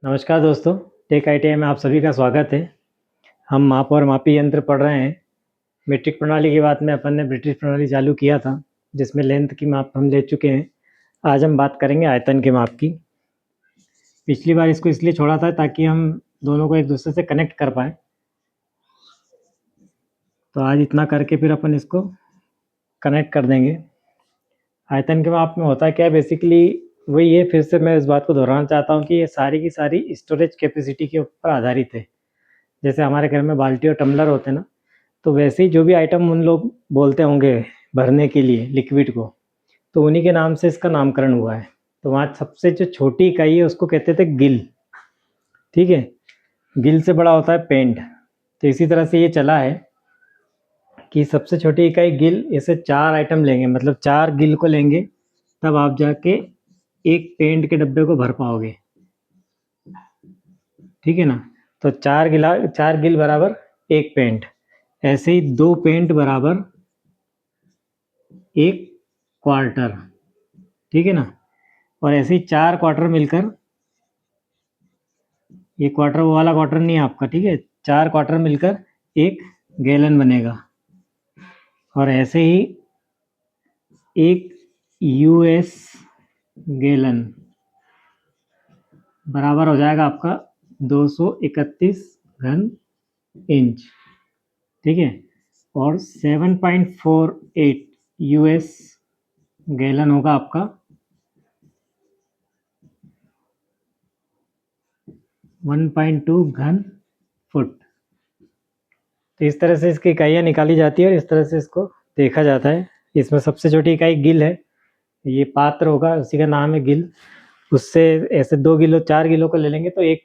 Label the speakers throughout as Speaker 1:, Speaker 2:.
Speaker 1: नमस्कार दोस्तों, take ITI में आप सभी का स्वागत है। हम माप और मापी यंत्र पढ़ रहे हैं। मीट्रिक प्रणाली के बाद में अपन ने ब्रिटिश प्रणाली चालू किया था, जिसमें लेंथ की माप हम ले चुके हैं। आज हम बात करेंगे आयतन के माप की। पिछली बार इसको इसलिए छोड़ा था ताकि हम दोनों को एक दूसरे से कनेक्ट कर पाए। तो आज इतना करके फिर अपन इसको कनेक्ट कर देंगे। आयतन के माप में होता क्या है, बेसिकली वही है। फिर से मैं इस बात को दोहराना चाहता हूँ कि ये सारी की सारी स्टोरेज कैपेसिटी के ऊपर आधारित है। जैसे हमारे घर में बाल्टी और टम्बलर होते हैं ना, तो वैसे ही जो भी आइटम उन लोग बोलते होंगे भरने के लिए लिक्विड को, तो उन्हीं के नाम से इसका नामकरण हुआ है। तो वहाँ सबसे जो छोटी इकाई है उसको कहते थे गिल। ठीक है, गिल से बड़ा होता है पेंट। तो इसी तरह से ये चला है कि सबसे छोटी इकाई गिल, इसे 4 आइटम लेंगे, मतलब 4 गिल को लेंगे, तब आप जाके एक पेंट के डब्बे को भर पाओगे। ठीक है ना। तो 4 गिल बराबर 1 पेंट। ऐसे ही 2 पेंट बराबर 1 क्वार्टर। ठीक है ना। और ऐसे ही 4 क्वार्टर मिलकर, ये क्वार्टर वो वाला क्वार्टर नहीं है आपका, ठीक है, 4 क्वार्टर मिलकर 1 गैलन बनेगा। और ऐसे ही 1 यूएस गैलन बराबर हो जाएगा आपका 231 घन इंच। ठीक है। और 7.48 यूएस गैलन होगा आपका 1.2 घन फुट। तो इस तरह से इसकी इकाइयाँ निकाली जाती है और इस तरह से इसको देखा जाता है। इसमें सबसे छोटी इकाई गिल है, ये पात्र होगा, उसी का नाम है गिल। उससे ऐसे 2 किलो 4 किलो को ले लेंगे तो एक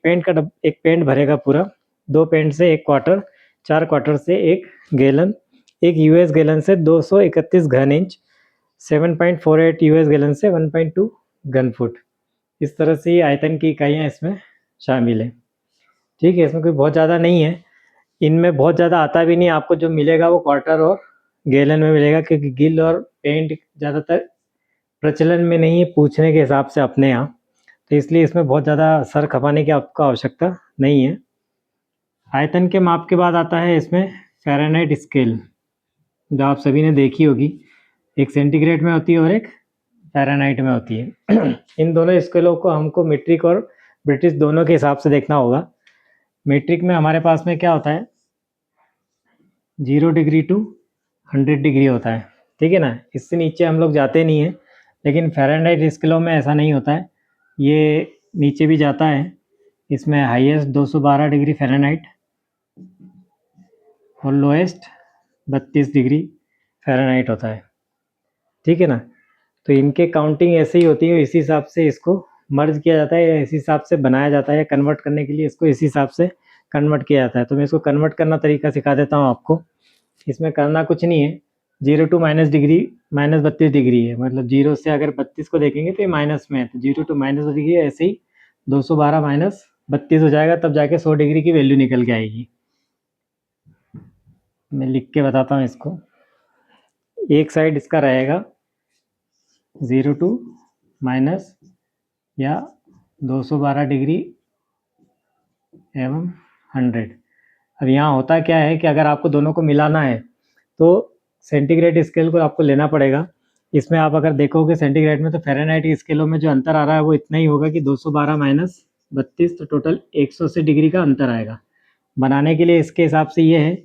Speaker 1: पेंट भरेगा पूरा। 2 पेंट से 1 क्वार्टर, 4 क्वार्टर से 1 गैलन, 1 यूएस गैलन से 231 घन इंच, 7.48 यूएस गैलन से 1.2 घन फुट। इस तरह से आयतन की इकाइयाँ इसमें शामिल है। ठीक है, इसमें कोई बहुत ज़्यादा नहीं है, इनमें बहुत ज़्यादा आता भी नहीं। आपको जो मिलेगा वो क्वार्टर और गैलन में मिलेगा, क्योंकि गिल और पेंट ज़्यादातर प्रचलन में नहीं है पूछने के हिसाब से अपने यहाँ। तो इसलिए इसमें बहुत ज़्यादा सर खपाने की आपको आवश्यकता नहीं है। आयतन के माप के बाद आता है इसमें फ़ारेनहाइट स्केल, जो आप सभी ने देखी होगी। एक सेंटीग्रेड में होती है और एक फ़ारेनहाइट में होती है। इन दोनों स्केलों को हमको मीट्रिक और ब्रिटिश दोनों के हिसाब से देखना होगा। मीट्रिक में हमारे पास में क्या होता है, 0 डिग्री टू 100 डिग्री होता है। ठीक है ना, इससे नीचे हम लोग जाते नहीं हैं। लेकिन फ़ारेनहाइट स्केलों में ऐसा नहीं होता है, ये नीचे भी जाता है। इसमें हाईएस्ट 212 डिग्री फ़ारेनहाइट और लोएस्ट 32 डिग्री फ़ारेनहाइट होता है। ठीक है ना। तो इनके काउंटिंग ऐसे ही होती है, इसी हिसाब से इसको मर्ज किया जाता है, इसी हिसाब से बनाया जाता है। कन्वर्ट करने के लिए इसको इसी हिसाब से कन्वर्ट किया जाता है। तो मैं इसको कन्वर्ट करना तरीका सिखा देता हूँ आपको। इसमें करना कुछ नहीं है, 0 to minus degree minus 32 degree है, मतलब 0 से अगर 32 को देखेंगे तो ये माइनस में है, तो 0 टू माइनस डिग्री, ऐसे ही 212 माइनस 32 हो जाएगा, तब जाके 100 डिग्री की वैल्यू निकल के आएगी। मैं लिख के बताता हूँ इसको। एक साइड इसका रहेगा 0 टू माइनस या 212 डिग्री एवं 100। अब यहाँ होता क्या है कि अगर आपको दोनों को मिलाना है तो सेंटीग्रेड स्केल को आपको लेना पड़ेगा। इसमें आप अगर देखोगे सेंटीग्रेड में, तो फ़ारेनहाइट की स्केलों में जो अंतर आ रहा है वो इतना ही होगा कि 212 माइनस 32, तो टोटल 180 डिग्री का अंतर आएगा। बनाने के लिए इसके हिसाब से ये है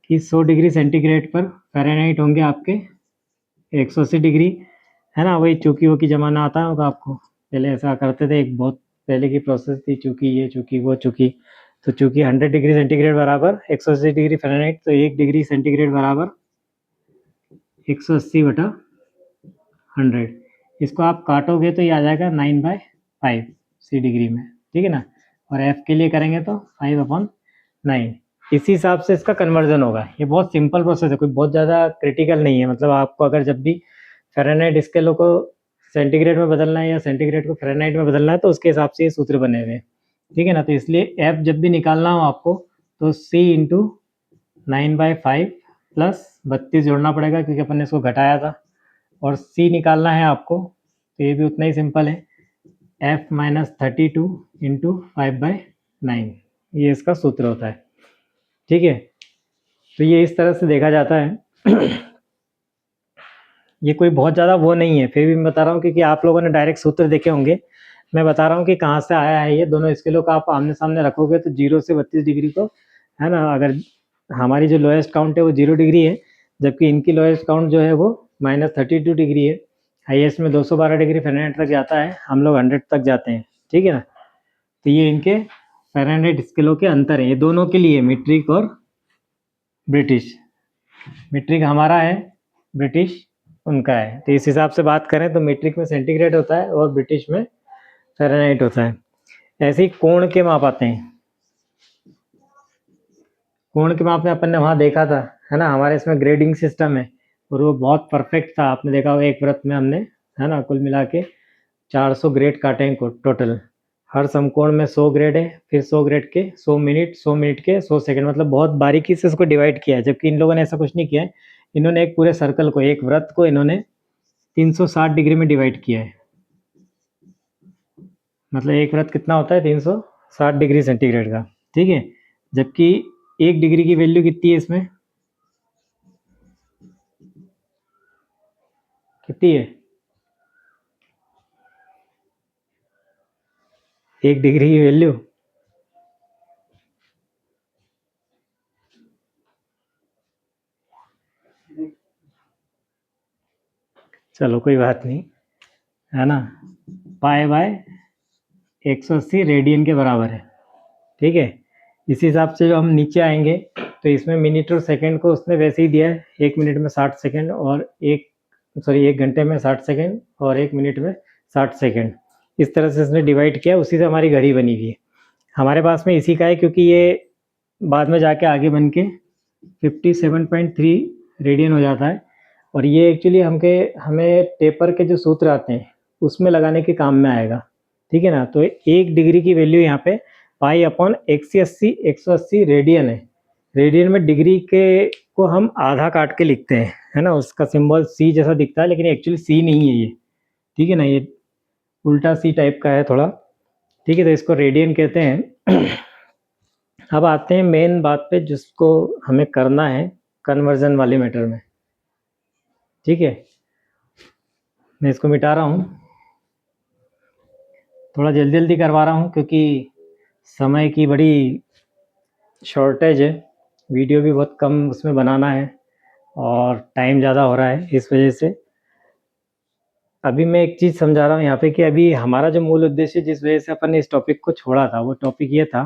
Speaker 1: कि 100 डिग्री सेंटीग्रेड पर फ़ारेनहाइट होंगे आपके 180 डिग्री, है ना। वही चूकी वो की ज़माना आता होगा आपको, पहले ऐसा करते थे, एक बहुत पहले की प्रोसेस थी, चूकी ये चूकी वो चूकी। तो चूंकि 100 डिग्री सेंटीग्रेड बराबर 180 डिग्री फ़ारेनहाइट, तो 1 डिग्री सेंटीग्रेड बराबर 180 बटा 100। इसको आप काटोगे तो ये आ जाएगा 9/5 सी डिग्री में। ठीक है ना। और एफ के लिए करेंगे तो 5/9। इसी हिसाब से इसका कन्वर्जन होगा। ये बहुत सिंपल प्रोसेस है, कोई बहुत ज़्यादा क्रिटिकल नहीं है। मतलब आपको अगर जब भी फ़ारेनहाइट स्केलों को सेंटीग्रेड में बदलना है या सेंटीग्रेड को फ़ारेनहाइट में बदलना है, तो उसके हिसाब से ये सूत्र बने हुए हैं। ठीक है ना। तो इसलिए एफ जब भी निकालना हो आपको, तो सी इंटू 9/5 प्लस 32 जोड़ना पड़ेगा, क्योंकि अपन ने इसको घटाया था। और सी निकालना है आपको, तो ये भी उतना ही सिंपल है, F माइनस 32 इंटू 5/9, ये इसका सूत्र होता है। ठीक है, तो ये इस तरह से देखा जाता है। ये कोई बहुत ज़्यादा वो नहीं है, फिर भी मैं बता रहा हूँ क्योंकि आप लोगों ने डायरेक्ट सूत्र देखे होंगे। मैं बता रहा हूँ कि कहाँ से आया है। ये दोनों स्केलों का आप आमने सामने रखोगे तो 0 से 32 डिग्री को, है ना, अगर हमारी जो लोएस्ट काउंट है वो 0 डिग्री है, जबकि इनकी लोएस्ट काउंट जो है वो -32 डिग्री है। हाईएस्ट में 212 डिग्री फ़ारेनहाइट तक जाता है, हम लोग 100 तक जाते हैं। ठीक है ना, तो ये इनके फ़ारेनहाइट स्केलों के अंतर है, ये दोनों के लिए, मीट्रिक और ब्रिटिश। मीट्रिक हमारा है, ब्रिटिश उनका है। तो इस हिसाब से बात करें तो मीट्रिक में सेंटीग्रेड होता है और ब्रिटिश में फ़ारेनहाइट होता है। ऐसे ही कोण के माप आते हैं। कोण के माप में अपन ने वहाँ देखा था, है ना, हमारे इसमें ग्रेडिंग सिस्टम है और वो बहुत परफेक्ट था। आपने देखा होगा एक व्रत में हमने, है ना, कुल मिला के 400 ग्रेड काटे हैं टोटल। हर समकोण में 100 ग्रेड है, फिर 100 ग्रेड के 100 मिनट, 100 मिनट के 100 सेकंड, मतलब बहुत बारीकी से इसको डिवाइड किया है। जबकि इन लोगों ने ऐसा कुछ नहीं किया है, इन्होंने एक पूरे सर्कल को, एक व्रत को इन्होंने 360 डिग्री में डिवाइड किया है। मतलब एक व्रत कितना होता है, 360 डिग्री सेंटीग्रेड का। ठीक है, जबकि 1 डिग्री की वैल्यू कितनी है इसमें, कितनी है 1 डिग्री की वैल्यू? चलो कोई बात नहीं, है ना, π/180 रेडियन के बराबर है। ठीक है, इसी हिसाब से जो हम नीचे आएंगे तो इसमें मिनट और सेकंड को उसने वैसे ही दिया है, 1 मिनट में 60 सेकंड और 1 घंटे में 60 सेकंड और 1 मिनट में 60 सेकंड, इस तरह से इसने डिवाइड किया, उसी से हमारी घड़ी बनी हुई है। हमारे पास में इसी का है, क्योंकि ये बाद में जाके आगे बन के 57.3 रेडियन हो जाता है। और ये एक्चुअली हमें टेपर के जो सूत्र आते हैं उसमें लगाने के काम में आएगा। ठीक है ना, तो 1 डिग्री की वैल्यू यहाँ पे π/180 रेडियन है। रेडियन में डिग्री के को हम आधा काट के लिखते हैं, है ना, उसका सिंबल सी जैसा दिखता है, लेकिन एक्चुअली सी नहीं है ये। ठीक है ना, ये उल्टा सी टाइप का है थोड़ा। ठीक है, तो इसको रेडियन कहते हैं। अब आते हैं मेन बात पे, जिसको हमें करना है कन्वर्जन वाले मैटर में। ठीक है, मैं इसको मिटा रहा हूँ, थोड़ा जल्दी जल्दी करवा रहा हूँ क्योंकि समय की बड़ी शॉर्टेज है, वीडियो भी बहुत कम उसमें बनाना है और टाइम ज़्यादा हो रहा है, इस वजह से। अभी मैं एक चीज़ समझा रहा हूँ यहाँ पे कि अभी हमारा जो मूल उद्देश्य, जिस वजह से अपन ने इस टॉपिक को छोड़ा था, वो टॉपिक ये था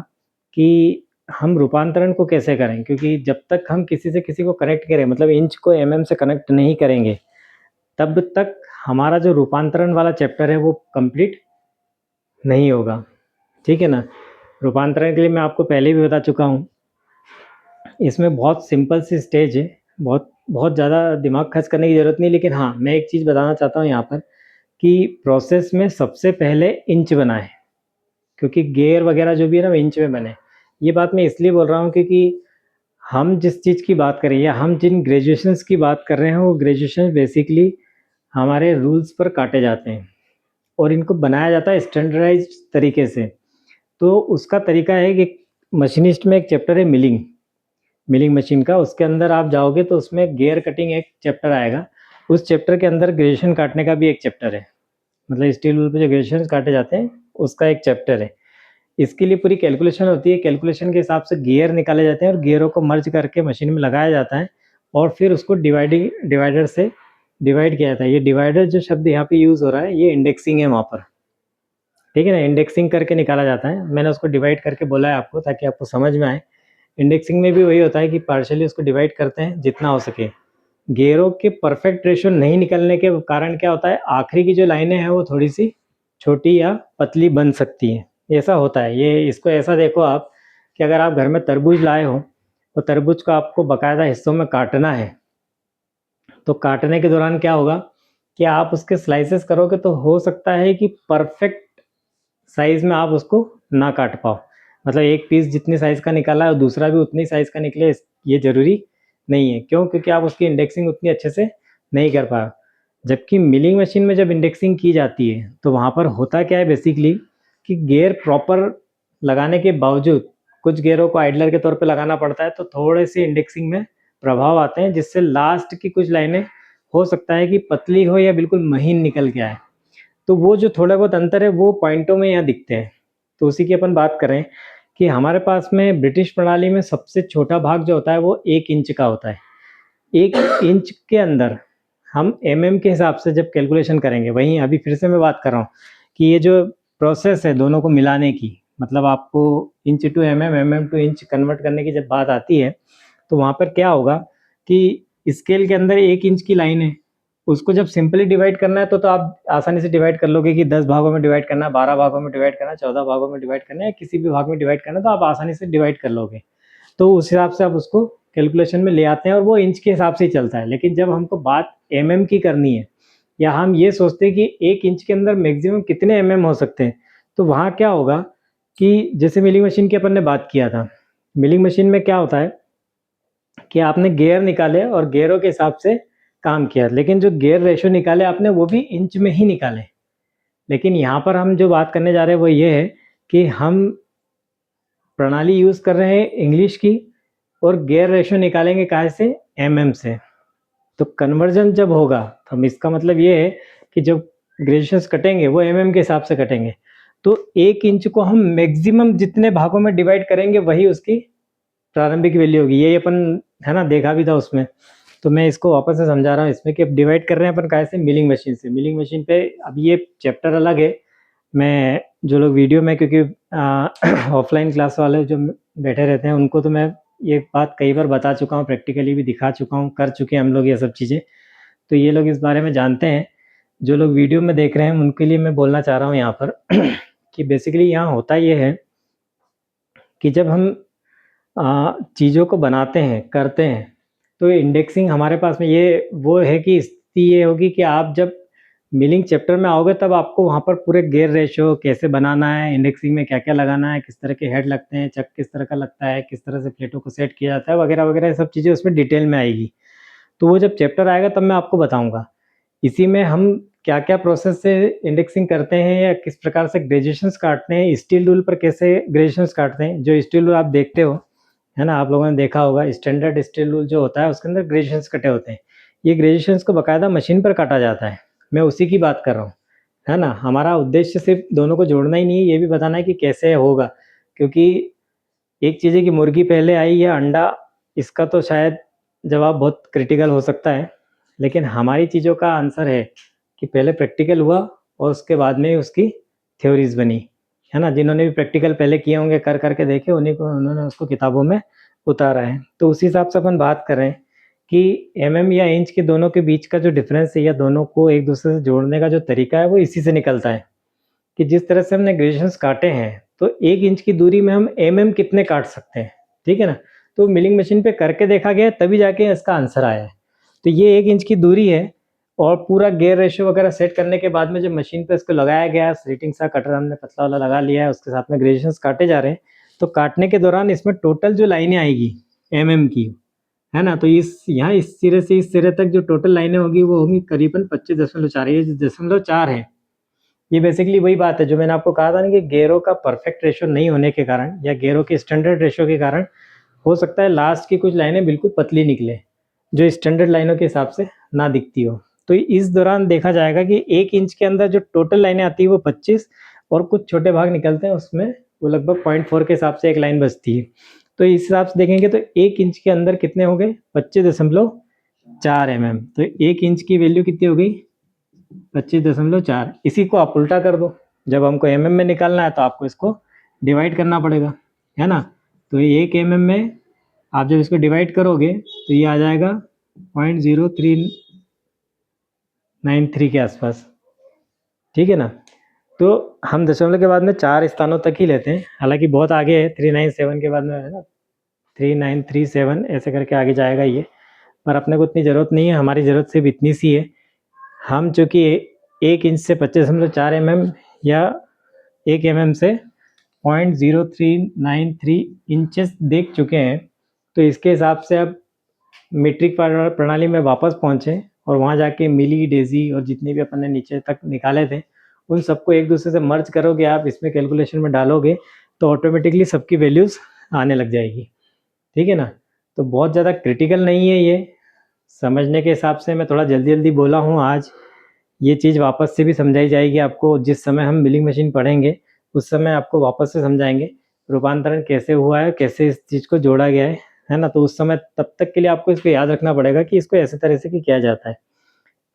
Speaker 1: कि हम रूपांतरण को कैसे करें। क्योंकि जब तक हम किसी से किसी को कनेक्ट करें, मतलब इंच को mm से कनेक्ट नहीं करेंगे, तब तक हमारा जो रूपांतरण वाला चैप्टर है वो कंप्लीट नहीं होगा। ठीक है ना, रूपांतरण के लिए मैं आपको पहले भी बता चुका हूँ, इसमें बहुत सिंपल सी स्टेज है, बहुत ज़्यादा दिमाग खर्च करने की ज़रूरत नहीं। लेकिन हाँ, मैं एक चीज़ बताना चाहता हूँ यहाँ पर कि प्रोसेस में सबसे पहले इंच बना है, क्योंकि गेयर वगैरह जो भी है ना, वो इंच में बने। ये बात मैं इसलिए बोल रहा हूँ क्योंकि हम जिस चीज़ की बात कर रहे हैं या हम जिन ग्रेजुएशंस की बात कर रहे हैं, वो ग्रेजुएशन बेसिकली हमारे रूल्स पर काटे जाते हैं और इनको बनाया जाता है स्टैंडर्डाइज्ड तरीके से। तो उसका तरीका है कि मशीनिस्ट में एक चैप्टर है मिलिंग मशीन का, उसके अंदर आप जाओगे तो उसमें गियर कटिंग एक चैप्टर आएगा। उस चैप्टर के अंदर ग्रेजुएशन काटने का भी एक चैप्टर है, मतलब स्टील वूल पे जो ग्रेजुएशन काटे जाते हैं उसका एक चैप्टर है। इसके लिए पूरी कैलकुलेशन होती है, कैलकुलेशन के हिसाब से गियर निकाले जाते हैं और गियरों को मर्ज करके मशीन में लगाया जाता है और फिर उसको डिवाइडर से डिवाइड किया जाता है। ये डिवाइडर जो शब्द यहाँ पे यूज़ हो रहा है, ये इंडेक्सिंग है वहाँ पर। ठीक है ना, इंडेक्सिंग करके निकाला जाता है। मैंने उसको डिवाइड करके बोला है आपको, ताकि आपको समझ में आए। इंडेक्सिंग में भी वही होता है कि पार्शियली उसको डिवाइड करते हैं जितना हो सके। गियरों के परफेक्ट रेशो नहीं निकलने के कारण क्या होता है, आखिरी की जो लाइनें हैं वो थोड़ी सी छोटी या पतली बन सकती हैं, ऐसा होता है। ये इसको ऐसा देखो आप कि अगर आप घर में तरबूज लाए हो तो तरबूज को आपको बाकायदा हिस्सों में काटना है, तो काटने के दौरान क्या होगा कि आप उसके स्लाइसेस करोगे तो हो सकता है कि परफेक्ट साइज़ में आप उसको ना काट पाओ। मतलब एक पीस जितनी साइज़ का निकाला है और दूसरा भी उतनी साइज़ का निकले, ये ज़रूरी नहीं है। क्यों? क्योंकि आप उसकी इंडेक्सिंग उतनी अच्छे से नहीं कर पाए। जबकि मिलिंग मशीन में जब इंडेक्सिंग की जाती है तो वहाँ पर होता क्या है बेसिकली कि गियर प्रॉपर लगाने के बावजूद कुछ गियरों को आइडलर के तौर पे लगाना पड़ता है, तो थोड़े से इंडेक्सिंग में प्रभाव आते हैं, जिससे लास्ट की कुछ लाइनें हो सकता है कि पतली हो या बिल्कुल महीन निकल के आए। तो वो जो थोड़ा बहुत अंतर है वो पॉइंटों में यहाँ दिखते हैं। तो उसी की अपन बात करें कि हमारे पास में ब्रिटिश प्रणाली में सबसे छोटा भाग जो होता है वो 1 इंच का होता है। 1 इंच के अंदर हम एमएम के हिसाब से जब कैलकुलेशन करेंगे, वहीं अभी फिर से मैं बात कर रहा हूँ कि ये जो प्रोसेस है दोनों को मिलाने की, मतलब आपको inch to MM, MM to inch convert करने की जब बात आती है, तो वहाँ पर क्या होगा कि स्केल के अंदर 1 इंच की लाइन है, उसको जब सिंपली डिवाइड करना है तो आप आसानी से डिवाइड कर लोगे कि 10 भागों में डिवाइड करना है, 12 भागों में डिवाइड करना है, 14 भागों में डिवाइड करना है, किसी भी भाग में डिवाइड करना है तो आप आसानी से डिवाइड कर लोगे। तो उस हिसाब से आप उसको कैलकुलेशन में ले आते हैं और वो इंच के हिसाब से ही चलता है। लेकिन जब हमको बात एमएम की करनी है या हम ये सोचते हैं कि 1 इंच के अंदर मैक्सिमम कितने एमएम हो सकते हैं, तो वहाँ क्या होगा कि जैसे मिलिंग मशीन की अपन ने बात किया था, मिलिंग मशीन में क्या होता है कि आपने गियर निकाले और गियरों के हिसाब से काम किया, लेकिन जो गियर रेशो निकाले आपने वो भी इंच में ही निकाले। लेकिन यहाँ पर हम जो बात करने जा रहे हैं वो ये है कि हम प्रणाली यूज़ कर रहे हैं इंग्लिश की और गियर रेशो निकालेंगे काहे से, एमएम से। तो कन्वर्जन जब होगा तो हम इसका मतलब ये है कि जब ग्रेजुएशंस कटेंगे वो एमएम के हिसाब से कटेंगे। तो 1 इंच को हम मैक्सिमम जितने भागों में डिवाइड करेंगे वही उसकी प्रारंभिक वैल्यू होगी। यही अपन है ना देखा भी था उसमें। तो मैं इसको वापस से समझा रहा हूँ इसमें कि अब डिवाइड कर रहे हैं अपन काहे से, मिलिंग मशीन से। मिलिंग मशीन पे अब ये चैप्टर अलग है। मैं जो लोग वीडियो में, क्योंकि ऑफलाइन क्लास वाले जो बैठे रहते हैं उनको तो मैं ये बात कई बार बता चुका हूँ, प्रैक्टिकली भी दिखा चुका हूँ, कर चुके हैं हम लोग ये सब चीज़ें, तो ये लोग इस बारे में जानते हैं। जो लोग वीडियो में देख रहे हैं उनके लिए मैं बोलना चाह रहा हूँ यहाँ पर कि बेसिकली यहाँ होता ये है कि जब हम चीज़ों को बनाते हैं, करते हैं, तो इंडेक्सिंग हमारे पास में ये वो है कि स्थिति ये होगी कि आप जब मिलिंग चैप्टर में आओगे तब आपको वहाँ पर पूरे गियर रेशो कैसे बनाना है, इंडेक्सिंग में क्या-क्या लगाना है, किस तरह के हेड लगते हैं, चक किस तरह का लगता है, किस तरह से प्लेटों को सेट किया जाता है, वगैरह-वगैरह, ये सब चीज़ें उसमें डिटेल में आएगी। तो वो जब चैप्टर आएगा तब मैं आपको बताऊँगा। इसी में हम क्या-क्या प्रोसेस से इंडेक्सिंग करते हैं या किस प्रकार से ग्रेजुएशंस काटते हैं, स्टील रूल पर कैसे ग्रेजुएशंस काटते हैं। जो स्टील रूल आप देखते हो, है ना, आप लोगों ने देखा होगा, स्टैंडर्ड स्टील रूल जो होता है उसके अंदर ग्रेजुएशंस कटे होते हैं। ये ग्रेजुएशंस को बाकायदा मशीन पर काटा जाता है। मैं उसी की बात कर रहा हूँ, है ना। हमारा उद्देश्य सिर्फ दोनों को जोड़ना ही नहीं है, ये भी बताना है कि कैसे होगा। क्योंकि एक चीज़ है कि मुर्गी पहले आई या अंडा, इसका तो शायद जवाब बहुत क्रिटिकल हो सकता है, लेकिन हमारी चीज़ों का आंसर है कि पहले प्रैक्टिकल हुआ और उसके बाद में उसकी थ्योरीज बनी, है ना। जिन्होंने भी प्रैक्टिकल पहले किए होंगे, कर करके देखे, उन्होंने उसको किताबों में उतारा है। तो उसी हिसाब से अपन बात करें कि एमएम या इंच के दोनों के बीच का जो डिफरेंस है या दोनों को एक दूसरे से जोड़ने का जो तरीका है वो इसी से निकलता है कि जिस तरह से हमने ग्रेजुएशंस काटे हैं, तो 1 इंच की दूरी में हम एमएम कितने काट सकते हैं, ठीक है ना। तो मिलिंग मशीन पे करके देखा गया तभी जाके इसका आंसर आया है। तो ये 1 इंच की दूरी है और पूरा गियर रेशियो वगैरह सेट करने के बाद में जब मशीन पे इसको लगाया गया, स्लीटिंग सा कटर हमने पतला वाला लगा लिया है, उसके साथ में ग्रेजुएशंस काटे जा रहे हैं, तो काटने के दौरान इसमें टोटल जो लाइनें आएगी एमएम की, है ना, तो इस यहाँ इस सिरे से इस सिरे तक जो टोटल लाइनें होगी वो होगी करीबन 25.4। ये 0.4 है। ये बेसिकली वही बात है जो मैंने आपको कहा था ना कि गियरों का परफेक्ट रेशो नहीं होने के कारण या गियरों के स्टैंडर्ड रेशो के कारण हो सकता है लास्ट की कुछ लाइनें बिल्कुल पतली निकले, जो स्टैंडर्ड लाइनों के हिसाब से ना दिखती हो। तो इस दौरान देखा जाएगा कि 1 इंच के अंदर जो टोटल लाइनें आती है वो 25 और कुछ छोटे भाग निकलते हैं, उसमें वो लगभग 0.4 के हिसाब से एक लाइन बचती है। तो इस हिसाब से देखेंगे तो 1 इंच के अंदर कितने हो गए, 25.4 mm। तो 1 इंच की वैल्यू कितनी हो गई, 25.4। इसी को आप उल्टा कर दो, जब हमको एमएम में निकालना है तो आपको इसको डिवाइड करना पड़ेगा, है ना। तो 1 एमएम में आप जब इसको डिवाइड करोगे तो ये आ जाएगा 0.0393 के आसपास, ठीक है ना। तो हम दशमलव के बाद में 4 स्थानों तक ही लेते हैं, हालांकि बहुत आगे है, 397 के बाद में है ना, 3937 ऐसे करके आगे जाएगा ये, पर अपने को इतनी ज़रूरत नहीं है। हमारी ज़रूरत सिर्फ इतनी सी है, हम चूँकि 1 इंच से 25.4 mm या 1 mm से 0.0393 इंचेस देख चुके हैं, तो इसके हिसाब से अब मीट्रिक प्रणाली में वापस पहुँचें और वहाँ जाके मिली, डेज़ी और जितने भी अपन ने नीचे तक निकाले थे, उन सबको एक दूसरे से मर्ज करोगे आप, इसमें कैलकुलेशन में डालोगे तो ऑटोमेटिकली सबकी वैल्यूज़ आने लग जाएगी, ठीक है ना। तो बहुत ज़्यादा क्रिटिकल नहीं है ये, समझने के हिसाब से मैं थोड़ा जल्दी जल्दी बोला हूँ आज। ये चीज़ वापस से भी समझाई जाएगी आपको, जिस समय हम मिलिंग मशीन पढ़ेंगे उस समय आपको वापस से समझाएंगे रूपांतरण कैसे हुआ है, कैसे इस चीज़ को जोड़ा गया है ना। तो उस समय तब तक के लिए आपको इसको याद रखना पड़ेगा कि इसको ऐसे तरह से कि किया जाता है।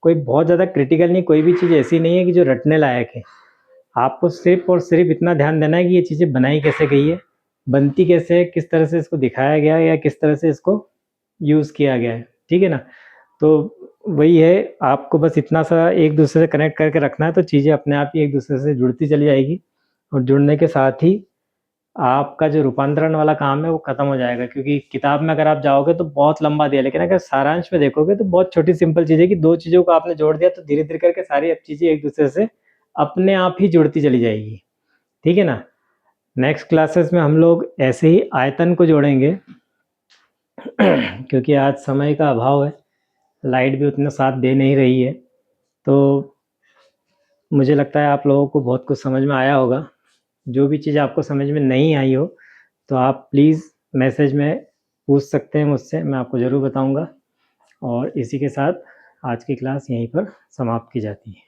Speaker 1: कोई बहुत ज़्यादा क्रिटिकल नहीं, कोई भी चीज़ ऐसी नहीं है कि जो रटने लायक है। आपको सिर्फ और सिर्फ इतना ध्यान देना है कि ये चीज़ें बनाई कैसे गई है, बनती कैसे है, किस तरह से इसको दिखाया गया है या किस तरह से इसको यूज़ किया गया है, ठीक है ना। तो वही है, आपको बस इतना सा एक दूसरे से कनेक्ट करके रखना है, तो चीज़ें अपने आप ही एक दूसरे से जुड़ती चली जाएगी और जुड़ने के साथ ही आपका जो रूपांतरण वाला काम है वो खत्म हो जाएगा। क्योंकि किताब में अगर आप जाओगे तो बहुत लंबा दिया, लेकिन अगर सारांश में देखोगे तो बहुत छोटी सिंपल चीज़ है कि दो चीज़ों को आपने जोड़ दिया तो धीरे धीरे करके सारी चीज़ें एक दूसरे से अपने आप ही जुड़ती चली जाएगी, ठीक है ना। नेक्स्ट क्लासेस में हम लोग ऐसे ही आयतन को जोड़ेंगे क्योंकि आज समय का अभाव है, लाइट भी उतना साथ दे नहीं रही है। तो मुझे लगता है आप लोगों को बहुत कुछ समझ में आया होगा। जो भी चीज़ आपको समझ में नहीं आई हो तो आप प्लीज़ मैसेज में पूछ सकते हैं मुझसे, मैं आपको ज़रूर बताऊंगा। और इसी के साथ आज की क्लास यहीं पर समाप्त की जाती है।